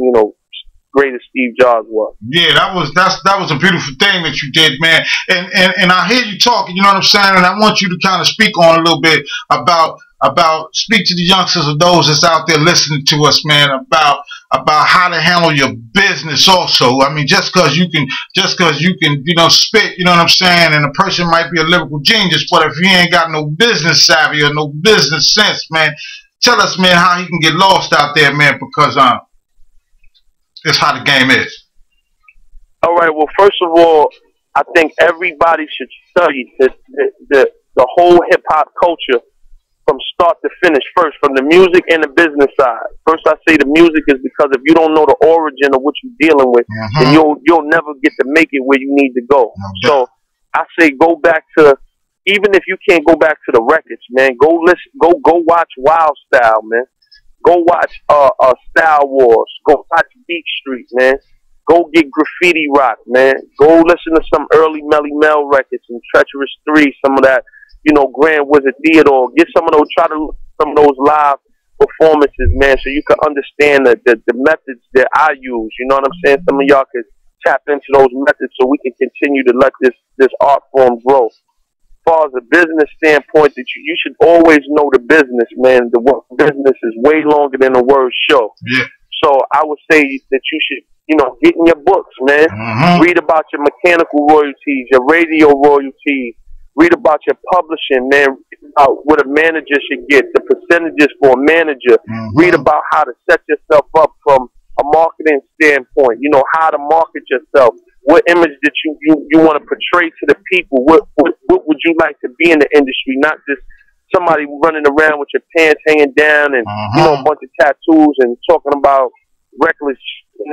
you know, great as Steve Jobs was. Yeah, that was a beautiful thing that you did, man. And I hear you talking, you know what I'm saying? And I want you to kind of speak on a little bit about speak to the youngsters of those that's out there listening to us, man, about how to handle your business also. I mean, just cause you can, you know, spit, you know what I'm saying, and a person might be a lyrical genius, but if he ain't got no business savvy or no business sense, man, tell us, man, how he can get lost out there, man, because it's how the game is. All right. Well, first of all, I think everybody should study the whole hip hop culture from start to finish. First, from the music and the business side. First, I say the music is because if you don't know the origin of what you're dealing with, then you'll never get to make it where you need to go. So I say go back to, even if you can't go back to the records, man, go listen, go watch Wild Style, man. Go watch Style Wars. Go watch Beat Street, man. Go get Graffiti Rock, man. Go listen to some early Melly Mel records and Treacherous 3, some of that, you know, Grand Wizard Theodore. Get some of those, try to look at some of those live performances, man, so you can understand the methods that I use. You know what I'm saying? Some of y'all could tap into those methods so we can continue to let this art form grow. As far as a business standpoint, that you should always know the business, man. The business is way longer than the word show. Yeah. So I would say that you should, you know, get in your books, man. Read about your mechanical royalties, your radio royalties. Read about your publishing, man. Read about what a manager should get, the percentages for a manager. Read about how to set yourself up from a marketing standpoint. You know, how to market yourself. What image that you want to portray to the people? What would you like to be in the industry? Not just somebody running around with your pants hanging down and you know, a bunch of tattoos and talking about reckless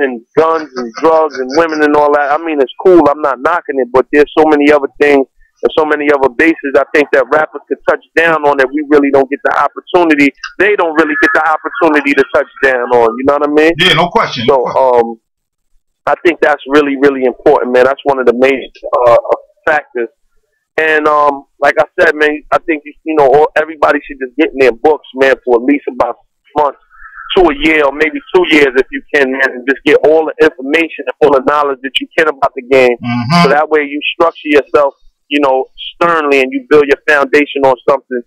and guns and drugs and women and all that. I mean, it's cool. I'm not knocking it, but there's so many other things and so many other bases I think that rappers could touch down on that we really don't get the opportunity. They don't really get the opportunity to touch down on. You know what I mean? Yeah, no question. So, I think that's really, really important, man. That's one of the major factors. And like I said, man, I think you know everybody should just get in their books, man, for at least about 6 months to a year or maybe 2 years if you can, man, and just get all the information and all the knowledge that you can about the game. So that way you structure yourself, you know, sternly, and you build your foundation on something,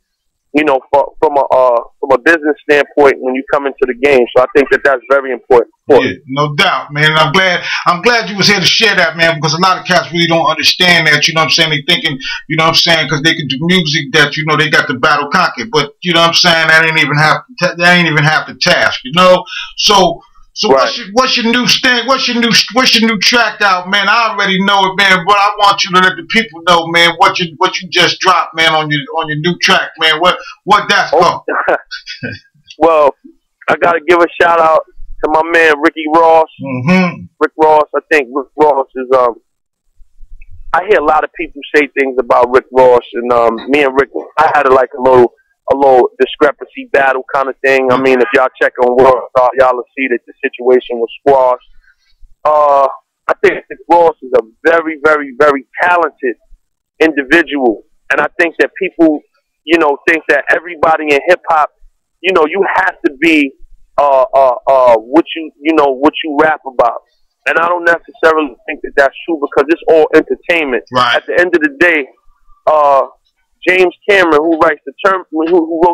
you know, from a business standpoint when you come into the game. So I think that that's very important. Yeah, no doubt, man. I'm glad you was here to share that, man, because a lot of cats really don't understand that. You know what I'm saying? They thinking, you know what I'm saying, because they can do music that, you know, they got the battle conquered, but you know what I'm saying, that ain't even half the task, you know. So right. what's your new thing? What's your new track out, man? I already know it, man, but I want you to let the people know, man, what you just dropped, man, on your new track, man. What that's called? Well, I gotta give a shout out to my man Ricky Ross. Rick Ross, I think Rick Ross is I hear a lot of people say things about Rick Ross, and me and Rick, I had a little discrepancy battle kind of thing. I mean, if y'all check on World Star, y'all will see that the situation was squashed. I think Rick Ross is a very, very, very talented individual, and I think that people, you know, think that everybody in hip hop, you know, you have to be what you rap about. And I don't necessarily think that that's true because it's all entertainment. Right. At the end of the day, James Cameron, who wrote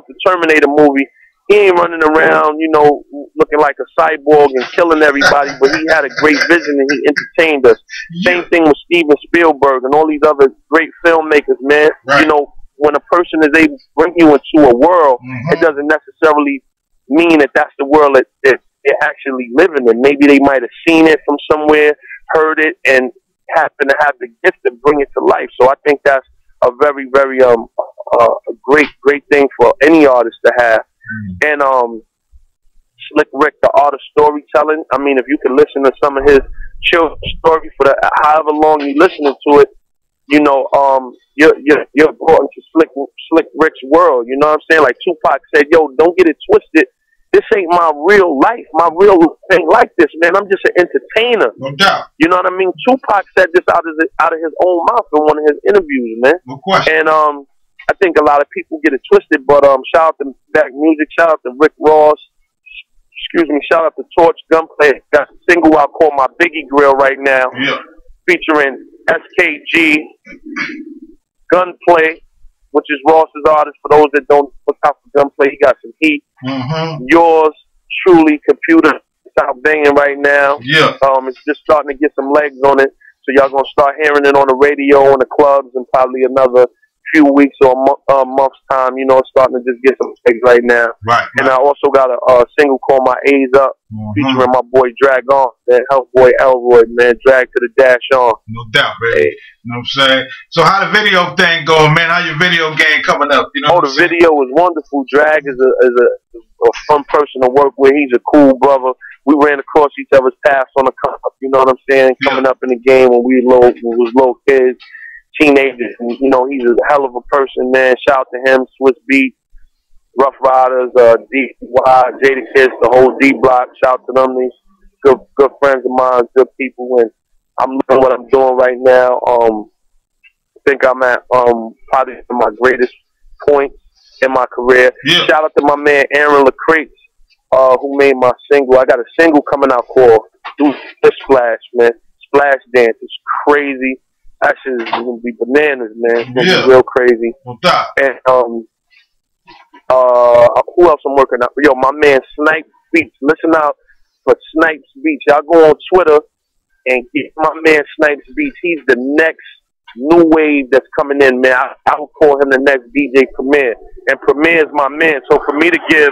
the Terminator movie, he ain't running around, you know, looking like a cyborg and killing everybody, but he had a great vision and he entertained us. Same thing with Steven Spielberg and all these other great filmmakers, man. Right. You know, when a person is able to bring you into a world, it doesn't necessarily mean that that's the world that they're actually living in. Maybe they might have seen it from somewhere, heard it, and happen to have the gift to bring it to life. So I think that's a very, very a great thing for any artist to have. And Slick Rick, the art of storytelling. I mean, if you can listen to some of his children's story for however long you listening to it, you know, you're brought into Slick Rick's world. You know what I'm saying? Like Tupac said, "Yo, don't get it twisted. This ain't my real life. My real thing like this, man. I'm just an entertainer." No doubt. You know what I mean? Tupac said this out of his own mouth in one of his interviews, man. No question. And I think a lot of people get it twisted, but shout out to Back Music, shout out to Rick Ross, excuse me, shout out to Torch Gunplay. Got a single out called My Biggie Grill right now. Yeah. Featuring SKG, Gunplay, which is Ross's artist. For those that don't look out for Gunplay, he got some heat. Yours truly, Computa. It's out banging right now. Yeah. It's just starting to get some legs on it. So y'all gonna start hearing it on the radio, in the clubs, in probably another few weeks or a month's time. You know, it's starting to just get some legs right now. Right. And I also got a single called My A's Up, featuring my boy Drag On, that help boy Elroy, man. Drag to the dash on. No doubt, baby. You know what I'm saying? So how the video thing going, man? How your video game coming up? You know the video is wonderful. Drag is a fun person to work with. He's a cool brother. We ran across each other's paths on the come up, you know what I'm saying? Coming up in the game when we was little kids, teenagers. And, you know, he's a hell of a person, man. Shout out to him, Swiss Beat, Rough Riders, DY, Jadakiss, the whole D Block. Shout out to them. These good friends of mine, good people. And I'm loving what I'm doing right now. I think I'm at probably my greatest point in my career. Yeah. Shout out to my man Aaron LaCrete, who made my single. I got a single coming out called Do the Splash, man. Splash Dance. It's crazy. That shit is gonna be bananas, man. It's gonna be real crazy. And who else I'm working out? Yo, my man Snipes Beats. Listen out for Snipes Beats. Y'all go on Twitter and get my man Snipes Beats. He's the next new wave that's coming in, man. I would call him the next DJ Premier. And Premier is my man. So for me to give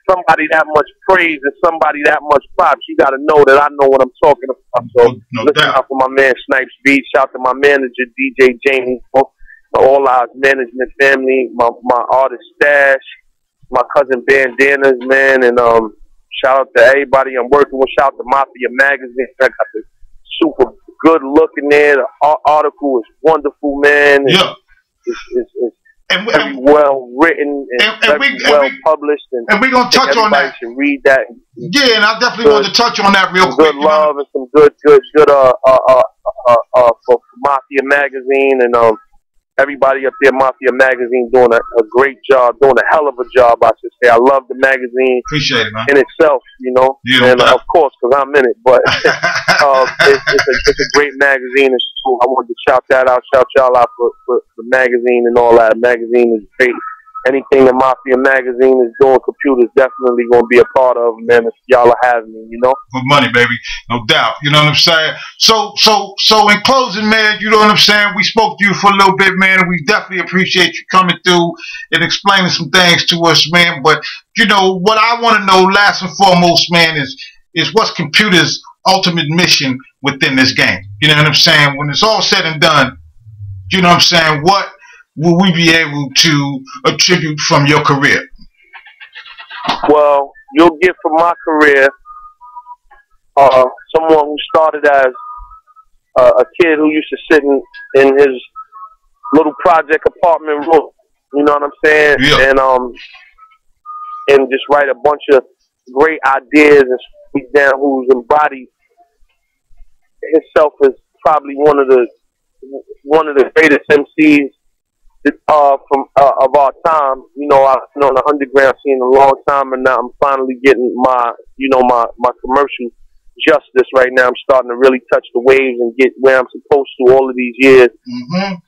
somebody that much praise and somebody that much props, you got to know that I know what I'm talking about. So listen out for my man Snipes Beats. Shout out to my manager DJ James, the All Eyes Management family, my artist Stash, my cousin Bandanas, man, and shout out to everybody I'm working with. Shout out to Mafia Magazine. I got the super good look in there. The article is wonderful, man. It's very well written and well published, and we're gonna touch on that. Should read that. Yeah, and I definitely want to touch on that real quick. Good love and some good for Mafia Magazine and everybody up there. Mafia Magazine doing a great job, doing a hell of a job, I should say. I love the magazine. Appreciate it, man. In itself, you know, and of course, because I'm in it, but it's a great magazine. It's cool. I wanted to shout that out, shout y'all out for the magazine and all that. The magazine is great. Anything that Mafia Magazine is doing, Computa is definitely going to be a part of, man. If y'all are having me, you know. For money, baby, no doubt. You know what I'm saying? So in closing, man, you know what I'm saying? We spoke to you for a little bit, man, and we definitely appreciate you coming through and explaining some things to us, man. But you know what I want to know, last and foremost, man, is what's Computa's ultimate mission within this game? You know what I'm saying? When it's all said and done, you know what I'm saying? What will we be able to attribute from your career? Well, you'll get from my career someone who started as a kid who used to sit in his little project apartment room, you know what I'm saying? Yeah. And just write a bunch of great ideas and speak down, who's embodied himself as probably one of the greatest MCs of our time. You know, I've been on the underground scene a long time, and now I'm finally getting my commercial justice right now. I'm starting to really touch the waves and get where I'm supposed to all of these years.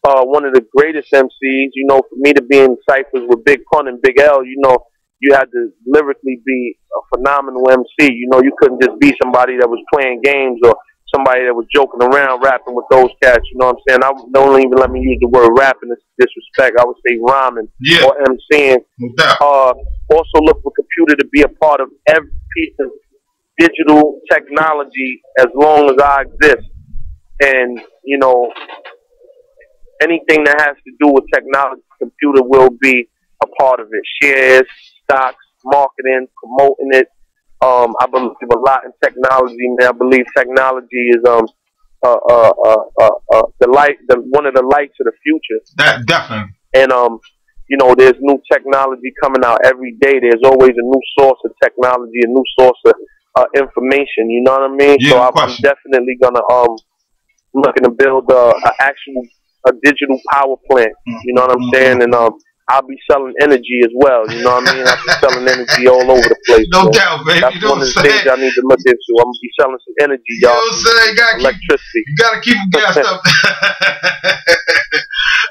One of the greatest MCs, you know, for me to be in ciphers with Big Pun and Big L, you know, you had to lyrically be a phenomenal MC. You know, you couldn't just be somebody that was playing games or somebody that was joking around rapping with those cats, you know what I'm saying? Don't even let me use the word rapping, it's disrespect. I would say rhyming or MCing. Also look for Computa to be a part of every piece of digital technology as long as I exist. And, you know, anything that has to do with technology, Computa will be a part of it. Shares, stocks, marketing, promoting it. I believe a lot in technology, man. I believe technology is one of the lights of the future. That definitely. And you know, there's new technology coming out every day. There's always a new source of technology, a new source of information. You know what I mean? Yeah, so I'm definitely gonna looking to build a digital power plant. You know what I'm saying? And I'll be selling energy as well. You know what I mean? I'll be selling energy all over the place. No doubt, baby. That's one of the things I need to look into. I'm gonna be selling some energy, y'all. You know what I'm saying? Electricity. You gotta keep them gassed up.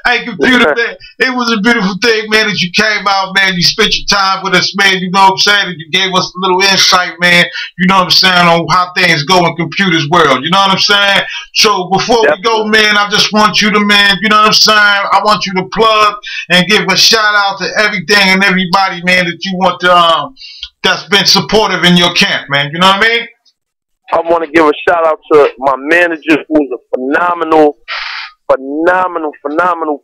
Hey, Computa, man, it was a beautiful thing, man, that you came out, man. You spent your time with us, man. You know what I'm saying? And you gave us a little insight, man. You know what I'm saying, on how things go in Computa's world. You know what I'm saying? So before we go, man, I just want you to, man, you know what I'm saying? I want you to plug and give a shout out to everything and everybody, man, that you want to, that's been supportive in your camp, man. You know what I mean? I want to give a shout out to my manager, who's a phenomenal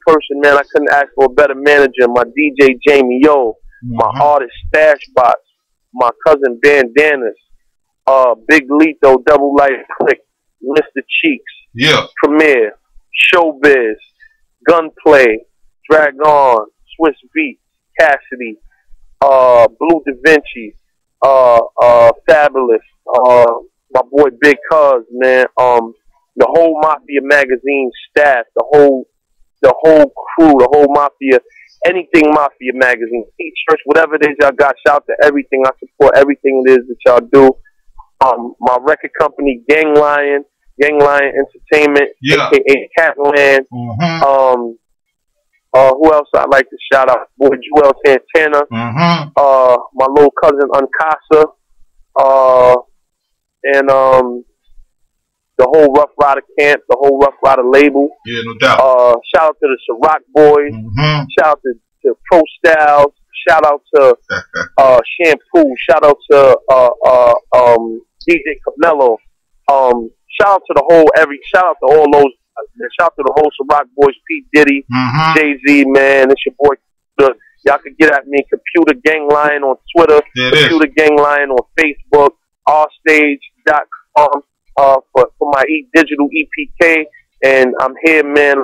person, man. I couldn't ask for a better manager. My DJ Jamie Yo, my artist Stash Box, my cousin Bandanas, Big Lito, Double Life Click, Mr. Cheeks, Premier, Showbiz, Gunplay, Dragon, Swiss Beats, Cassidy, Blue Da Vinci, Fabulous, my boy Big Cuz, man, the whole Mafia Magazine staff, the whole crew, the whole Mafia, anything Mafia Magazine, t-shirts, whatever it is y'all got, shout out to everything. I support everything it is that y'all do. My record company, Gang Lion Entertainment, aka Catland. Who else I'd like to shout out? Boy Joel Santana. My little cousin Uncasa. And the whole Rough Rider camp, the whole Rough Rider label. Yeah, no doubt. Shout out to the Ciroc boys. Shout out to Pro Styles. Shout out to Shampoo. Shout out to DJ Camelo. Shout out to the whole shout out to all those. Shout out to the whole Ciroc boys, P Diddy, Jay-Z, man. It's your boy. Y'all can get at me, Computa Gang Lion on Twitter, Computa Gang Lion on Facebook, rstage.com. For my digital EPK, and I'm here, man,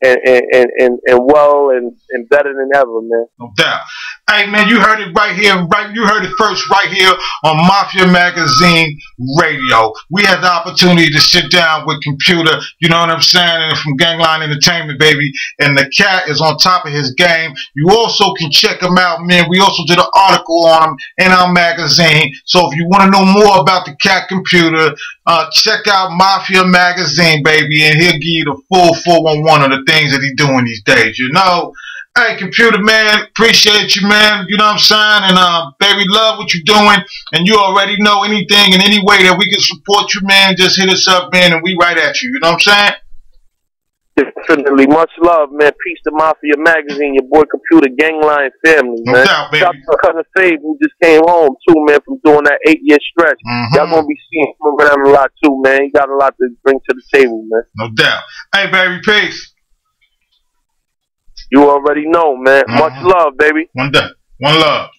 and well and better than ever, man. No doubt. Hey, man, you heard it right here, you heard it first right here on Mafia Magazine Radio. We had the opportunity to sit down with Computa, you know what I'm saying, and from Gangline Entertainment, baby, and the cat is on top of his game. You also can check him out, man. We also did an article on him in our magazine, so if you want to know more about the cat Computa, check out Mafia Magazine, baby, and he'll give you the full 411 of the things that he's doing these days, you know. Hey, Computa, man, appreciate you, man, you know what I'm saying, and baby, love what you're doing, and you already know anything in any way that we can support you, man, just hit us up, man, and we right at you, you know what I'm saying? Definitely. Much love, man. Peace to Mafia Magazine, your boy Computa Gangline family, man. No doubt, baby. Shout out to my cousin Fabe, who just came home, too, man, from doing that 8-year stretch. Y'all gonna be seeing him around a lot, too, man. He got a lot to bring to the table, man. No doubt. Hey, baby, peace. You already know, man. Much love, baby. One day. One love.